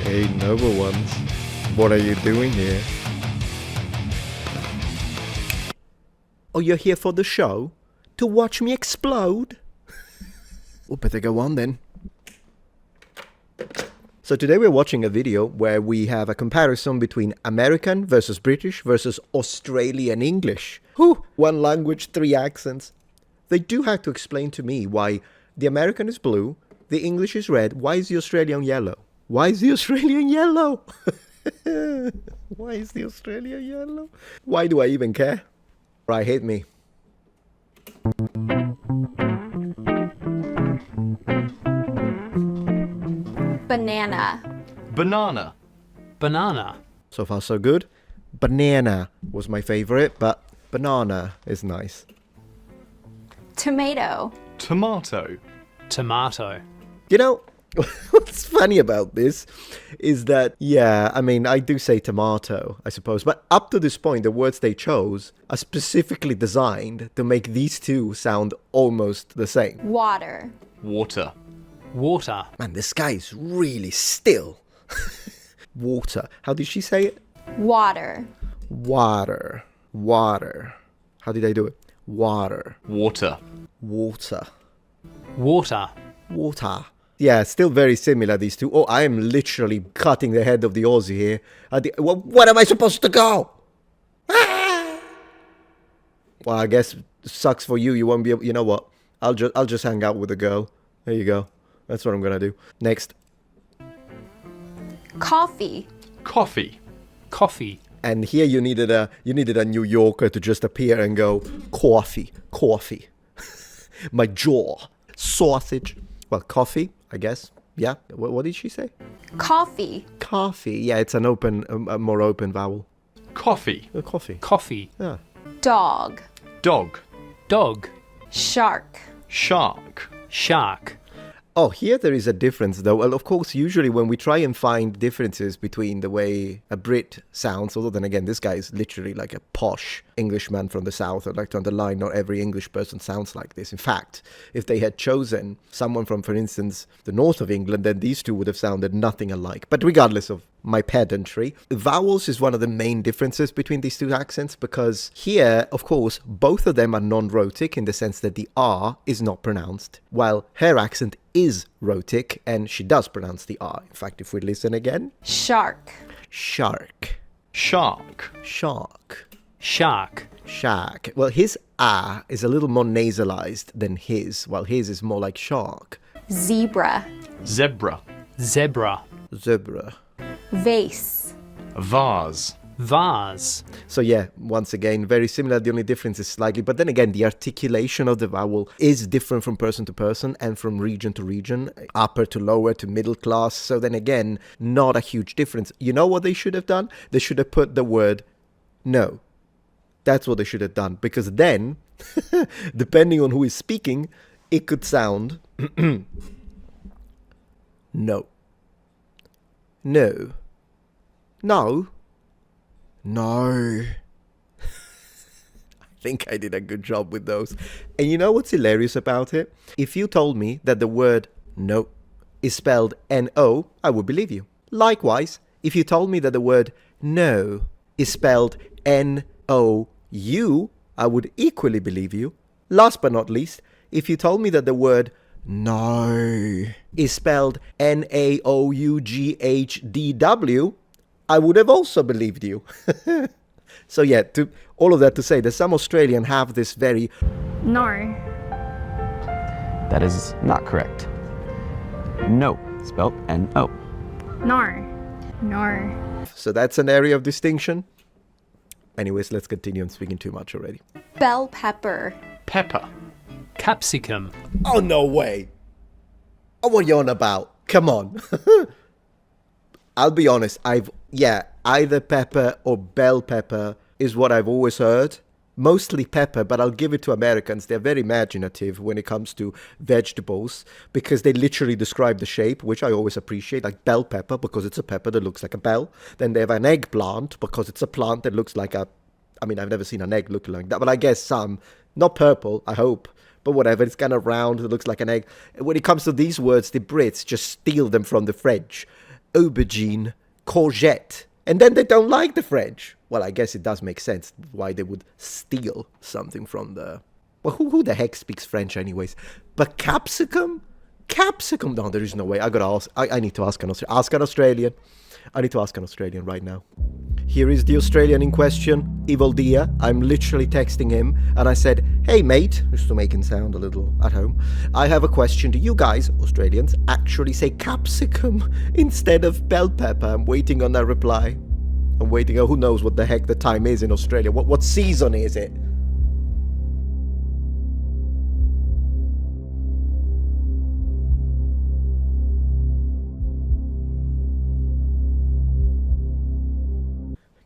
Hey, noble ones, what are you doing here? Oh, you're here for the show? To watch me explode? Well, better go on then. So today we're watching a video where we have a comparison between American versus British versus Australian English. Whew! One language, three accents. They do have to explain to me why the American is blue, the English is red, why is the Australian yellow? Why is the Australian yellow? Why is the Australian yellow? Why do I even care? Right, hit me. Banana. Banana. Banana. So far so good. Banana was my favorite, but banana is nice. Tomato. Tomato. Tomato. You know, what's funny about this is that, yeah, I mean, I do say tomato, I suppose, but up to this point, the words they chose are specifically designed to make these two sound almost the same. Water. Water. Water. Man, this guy is really still. Water. How did she say it? Water. Water. Water. How did I do it? Water. Water. Water. Water. Water. Yeah, still very similar, these two. Oh, I am literally cutting the head of the Aussie here. What am I supposed to go? Ah! Well, I guess sucks for you. You won't be able... You know what? I'll just hang out with a girl. There you go. That's what I'm gonna do. Next. Coffee. Coffee. Coffee. And here you needed a New Yorker to just appear and go, coffee, coffee. My jaw. Sausage. Well, coffee, I guess. Yeah. What did she say? Coffee. Coffee. Yeah, it's an open, a more open vowel. Coffee. Coffee. Coffee. Yeah. Dog. Dog. Dog. Shark. Shark. Shark. Oh, here there is a difference, though. Well, of course, usually when we try and find differences between the way a Brit sounds, although then again, this guy is literally like a posh Englishman from the South. I'd like to underline, not every English person sounds like this. In fact, if they had chosen someone from, for instance, the north of England, then these two would have sounded nothing alike. But regardless of my pedantry, vowels is one of the main differences between these two accents, because here, of course, both of them are non-rhotic in the sense that the R is not pronounced, while her accent is rhotic and she does pronounce the R. In fact, if we listen again. Shark. Shark. Shark. Shark. Shark. Shark. Well, his A is a little more nasalized than his, while his is more like shark. Zebra. Zebra. Zebra. Zebra. Vase. Vase. Vase. So yeah, once again, very similar. The only difference is slightly, but then again, the articulation of the vowel is different from person to person and from region to region, upper to lower to middle class. So then again, not a huge difference. You know what they should have done? They should have put the word no. That's what they should have done, because then, depending on who is speaking, it could sound no. No. No. No. I think I did a good job with those. And you know what's hilarious about it? If you told me that the word no is spelled N-O, I would believe you. Likewise, if you told me that the word no is spelled N-O-U, I would equally believe you. Last but not least, if you told me that the word no is spelled N-A-O-U-G-H-D-W, I would have also believed you. So yeah, to all of that to say that some Australian have this very No. That is not correct. No, spelled N-O. No. No. so that's an area of distinction. Anyways, let's continue. I'm speaking too much already. Bell pepper. Pepper. Capsicum. Oh, no way. Oh, what are you on about? Come on. I'll be honest. Either pepper or bell pepper is what I've always heard. Mostly pepper, but I'll give it to Americans. They're very imaginative when it comes to vegetables because they literally describe the shape, which I always appreciate, like bell pepper because it's a pepper that looks like a bell. Then they have an eggplant because it's a plant that looks like a... I mean, I've never seen an egg look like that, but I guess some. Not purple, I hope. But whatever, it's kind of round, it looks like an egg. When it comes to these words, the Brits just steal them from the French. aubergine, courgette. And then they don't like the French. Well, I guess it does make sense why they would steal something from the... Well, who the heck speaks French anyways? But capsicum? Capsicum? No, there is no way. I gotta ask. I need to ask an Australian. I need to ask an Australian right now. Here is the Australian in question, Evil Dia. I'm literally texting him and I said, hey mate, just to make him sound a little at home, I have a question. Do you guys, Australians, actually say capsicum instead of bell pepper? I'm waiting on that reply. I'm waiting. Oh, who knows what the heck the time is in Australia? What season is it?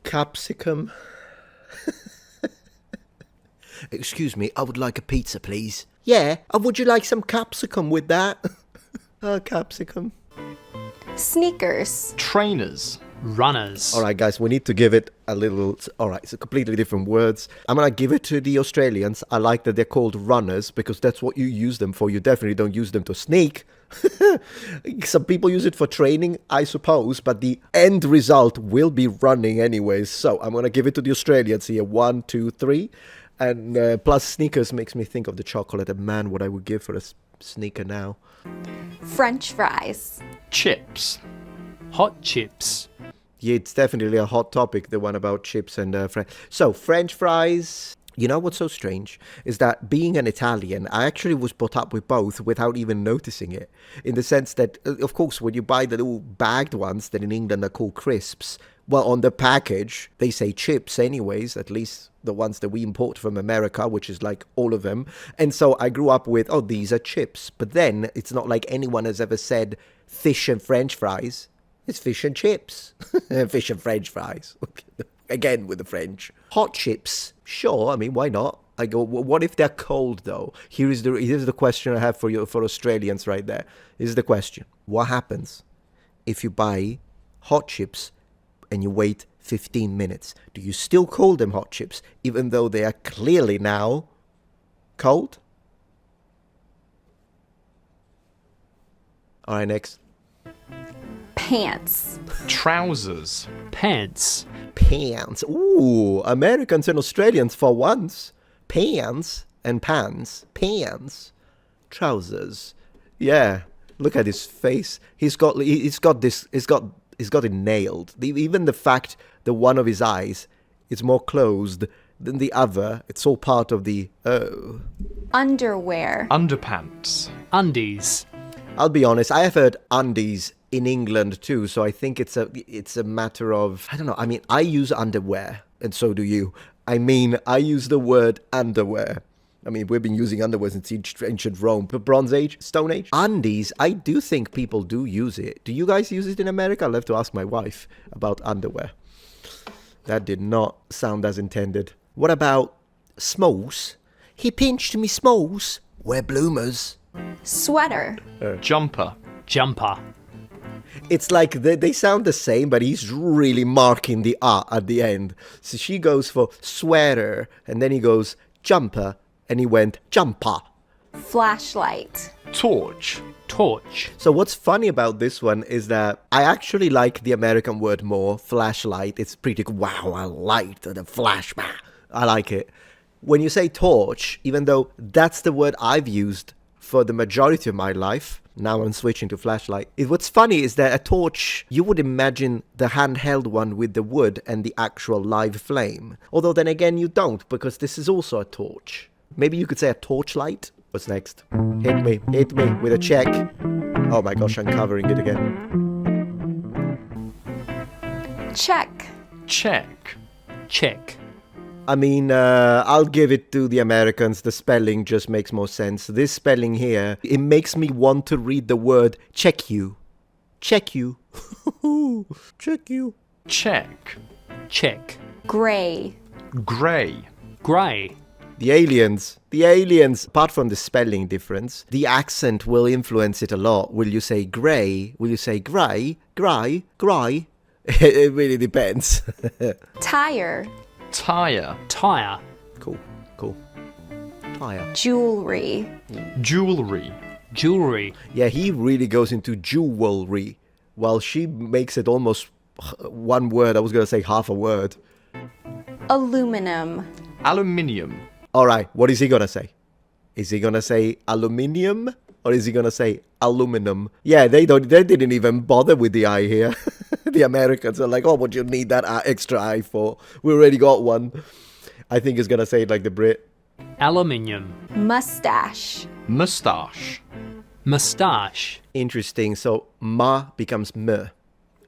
Capsicum. Excuse me, I would like a pizza, please. Yeah, would you like some capsicum with that? Capsicum. Sneakers. Trainers. Runners. All right, guys, we need to give it a little... All right, it's completely different words. I'm going to give it to the Australians. I like that they're called runners because that's what you use them for. You definitely don't use them to sneak. Some people use it for training, I suppose, but the end result will be running anyways. So I'm going to give it to the Australians here. 1, 2, 3. And plus sneakers makes me think of the chocolate. And man, what I would give for a sneaker now. French fries. Chips. Hot chips. Yeah, it's definitely a hot topic, the one about chips and So, French fries. You know what's so strange is that being an Italian, I actually was brought up with both without even noticing it. In the sense that, of course, when you buy the little bagged ones that in England are called crisps, well, on the package, they say chips anyways, at least the ones that we import from America, which is like all of them. And so I grew up with, oh, these are chips. But then it's not like anyone has ever said fish and French fries. It's fish and chips. Fish and French fries. Again with the French. Hot chips. Sure, I mean, why not? I go, what if they're cold though? Here's the question I have for you, for Australians right there. This is the question. What happens if you buy hot chips and you wait 15 minutes? Do you still call them hot chips even though they are clearly now cold? All right, next. Pants. Trousers. Pants. Pants. Ooh, Americans and Australians for once. Pants and pants. Pants. Trousers. Yeah. Look at his face. He's got it nailed. Even the fact that one of his eyes is more closed than the other, it's all part of the Underwear. Underpants. Undies. I'll be honest, I have heard undies in England too, so I think it's a matter of, I don't know, I mean, I use underwear, and so do you. I mean, I use the word underwear. I mean, we've been using underwear since ancient Rome, but Bronze Age, Stone Age. Undies, I do think people do use it. Do you guys use it in America? I'll have to ask my wife about underwear. That did not sound as intended. What about smalls? He pinched me smalls. We're bloomers. Sweater. Jumper. Jumper. It's like they sound the same, but he's really marking the R at the end. So she goes for sweater, and then he goes jumper, and he went jumper. Flashlight. Torch. Torch. So what's funny about this one is that I actually like the American word more, flashlight. It's pretty cool. Wow, I like the flash. I like it. When you say torch, even though that's the word I've used for the majority of my life, now I'm switching to flashlight. What's funny is that a torch, you would imagine the handheld one with the wood and the actual live flame. Although then again you don't, because this is also a torch. Maybe you could say a torchlight. What's next? Hit me with a check. Oh my gosh, I'm covering it again. Check. Check. Check. I mean, I'll give it to the Americans. The spelling just makes more sense. This spelling here, it makes me want to read the word check you. Check you. Check you. Check. Check. Gray. Grey. Grey. The aliens, apart from the spelling difference, the accent will influence it a lot. Will you say grey? Will you say grey? Grey? Grey? It really depends. Tire. Tire. Tire. Cool. Tire. Jewelry. Jewelry. Jewelry. Yeah, he really goes into jewelry. while she makes it almost one word. I was going to say half a word. Aluminum. Aluminium. All right, what is he going to say? Is he going to say aluminium or is he going to say aluminum? Yeah, they didn't even bother with the I here. The Americans are like, oh, what do you need that extra I for? We already got one. I think he's going to say it like the Brit. Aluminium. Mustache. Mustache. Mustache. Interesting. So ma becomes m.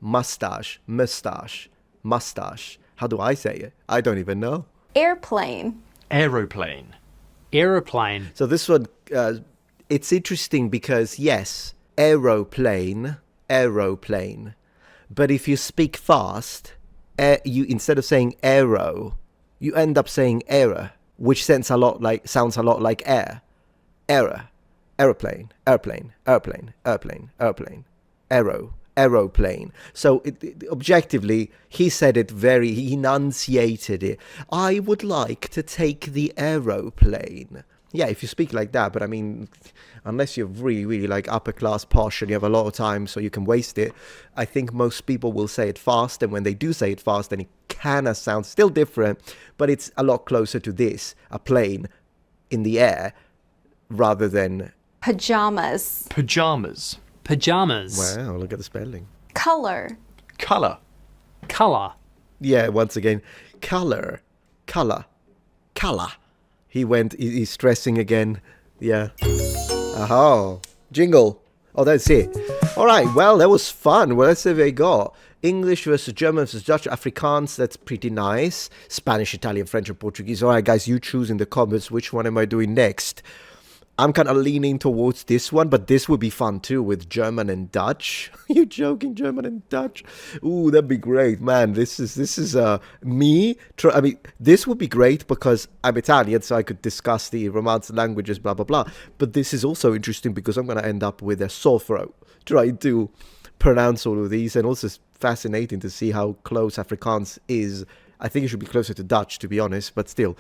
Mustache, mustache, mustache. How do I say it? I don't even know. Airplane. Aeroplane. Aeroplane. So this one, it's interesting because yes, aeroplane. But if you speak fast, you instead of saying aero, you end up saying error, which sounds a lot like air. Error. Aeroplane, airplane, airplane, airplane, airplane, aeroplane. So objectively, he said it he enunciated it. I would like to take the aeroplane. Yeah, if you speak like that, but I mean, unless you're really, really like upper class posh and you have a lot of time so you can waste it, I think most people will say it fast. And when they do say it fast, then it kind of sounds still different, but it's a lot closer to this, a plane in the air, rather than... Pajamas. Pajamas. Pajamas. Wow, look at the spelling. Color. Colour. Colour. Yeah, once again, color. He's stressing again. Yeah. Aha. Jingle. Oh, that's it. All right, well, that was fun. What else have they got? English versus German versus Dutch, Afrikaans, that's pretty nice. Spanish, Italian, French, and Portuguese. All right, guys, you choose in the comments which one am I doing next. I'm kind of leaning towards this one, but this would be fun too with German and Dutch. You joking? German and Dutch? Ooh, that'd be great, man. This is me. I mean, this would be great because I'm Italian, so I could discuss the Romance languages, blah blah blah. But this is also interesting because I'm gonna end up with a sore throat trying to pronounce all of these, and also it's fascinating to see how close Afrikaans is. I think it should be closer to Dutch, to be honest, but still.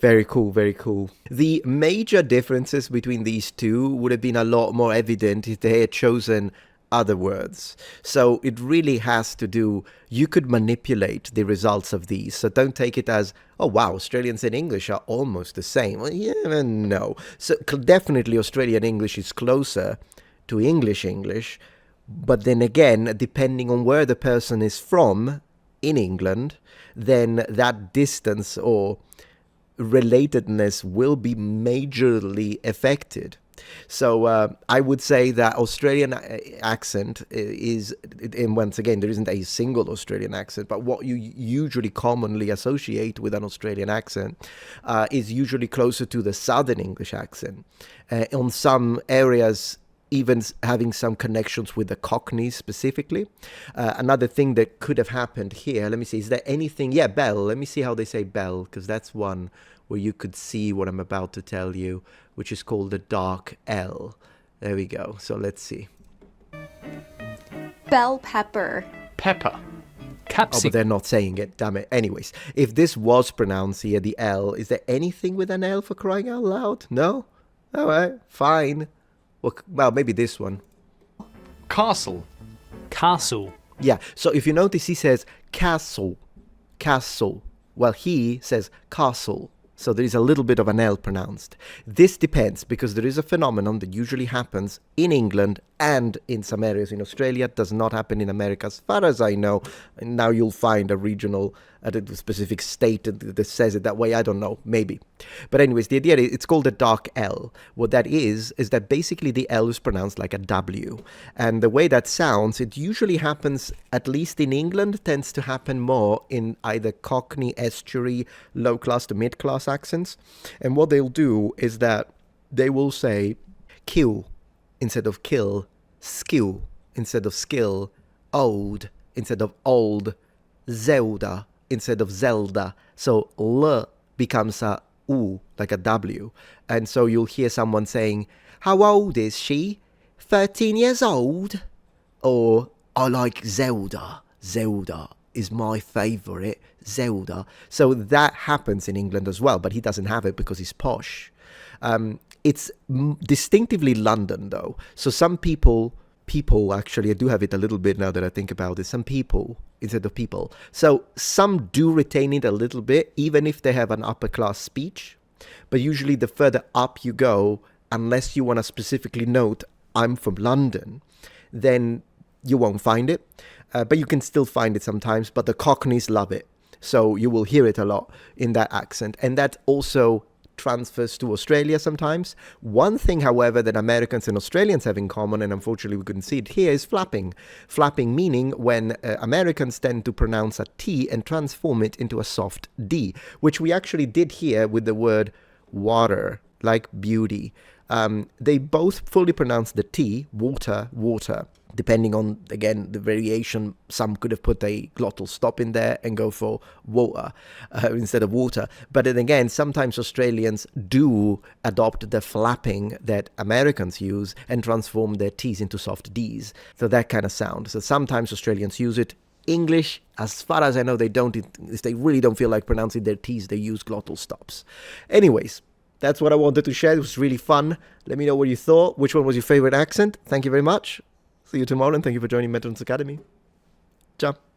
Very cool, very cool. The major differences between these two would have been a lot more evident if they had chosen other words. So it really has to do, you could manipulate the results of these. So don't take it as, oh wow, Australians and English are almost the same. Well, yeah, no. So definitely Australian English is closer to English, but then again, depending on where the person is from in England, then that distance or relatedness will be majorly affected. So I would say that Australian accent is, and once again, there isn't a single Australian accent, but what you usually commonly associate with an Australian accent is usually closer to the Southern English accent. On some areas, even having some connections with the Cockneys specifically. Another thing that could have happened here, let me see, is there anything? Yeah, bell. Let me see how they say bell, because that's one where you could see what I'm about to tell you, which is called the dark L. There we go. So let's see. Bell pepper. Pepper. Oh, but Capsicum. they're not saying it, damn it. Anyways, if this was pronounced here, the L, is there anything with an L for crying out loud? No? All right, fine. Well, maybe this one. Castle. Castle. Yeah, so if you notice, he says castle. Well, he says castle. So there is a little bit of an L pronounced. This depends, because there is a phenomenon that usually happens in England and in some areas in Australia. It does not happen in America, as far as I know. And now you'll find a regional, a specific state that says it that way. I don't know, maybe. But anyways, the idea is it's called a dark L. What that is that basically the L is pronounced like a W. And the way that sounds, it usually happens, at least in England, tends to happen more in either Cockney, Estuary, low class to mid class accents. And what they'll do is that they will say kill instead of kill, skill instead of skill, old instead of old, Zelda instead of Zelda. So L becomes a U, like a W. And so you'll hear someone saying, how old is she? 13 years old? Or, I like Zelda. Zelda is my favourite. Zelda. So that happens in England as well, but he doesn't have it because he's posh. It's distinctively London, though. So some people people, actually, I do have it a little bit now that I think about it. Some people instead of people. So some do retain it a little bit, even if they have an upper class speech. But usually the further up you go, unless you want to specifically note, I'm from London, then you won't find it. But you can still find it sometimes. But the Cockneys love it. So you will hear it a lot in that accent. And that also transfers to Australia sometimes. One thing, however, that Americans and Australians have in common, and unfortunately we couldn't see it here, is flapping. Flapping meaning when Americans tend to pronounce a T and transform it into a soft D, which we actually did here with the word water, like beauty. They both fully pronounce the T, water, water. Depending on, again, the variation, some could have put a glottal stop in there and go for water instead of water. But then again, sometimes Australians do adopt the flapping that Americans use and transform their T's into soft D's. So that kind of sound. So sometimes Australians use it. English, as far as I know, they don't. If they really don't feel like pronouncing their T's, they use glottal stops. Anyways, that's what I wanted to share. It was really fun. Let me know what you thought. Which one was your favorite accent? Thank you very much. See you tomorrow, and thank you for joining Metron's Academy. Ciao.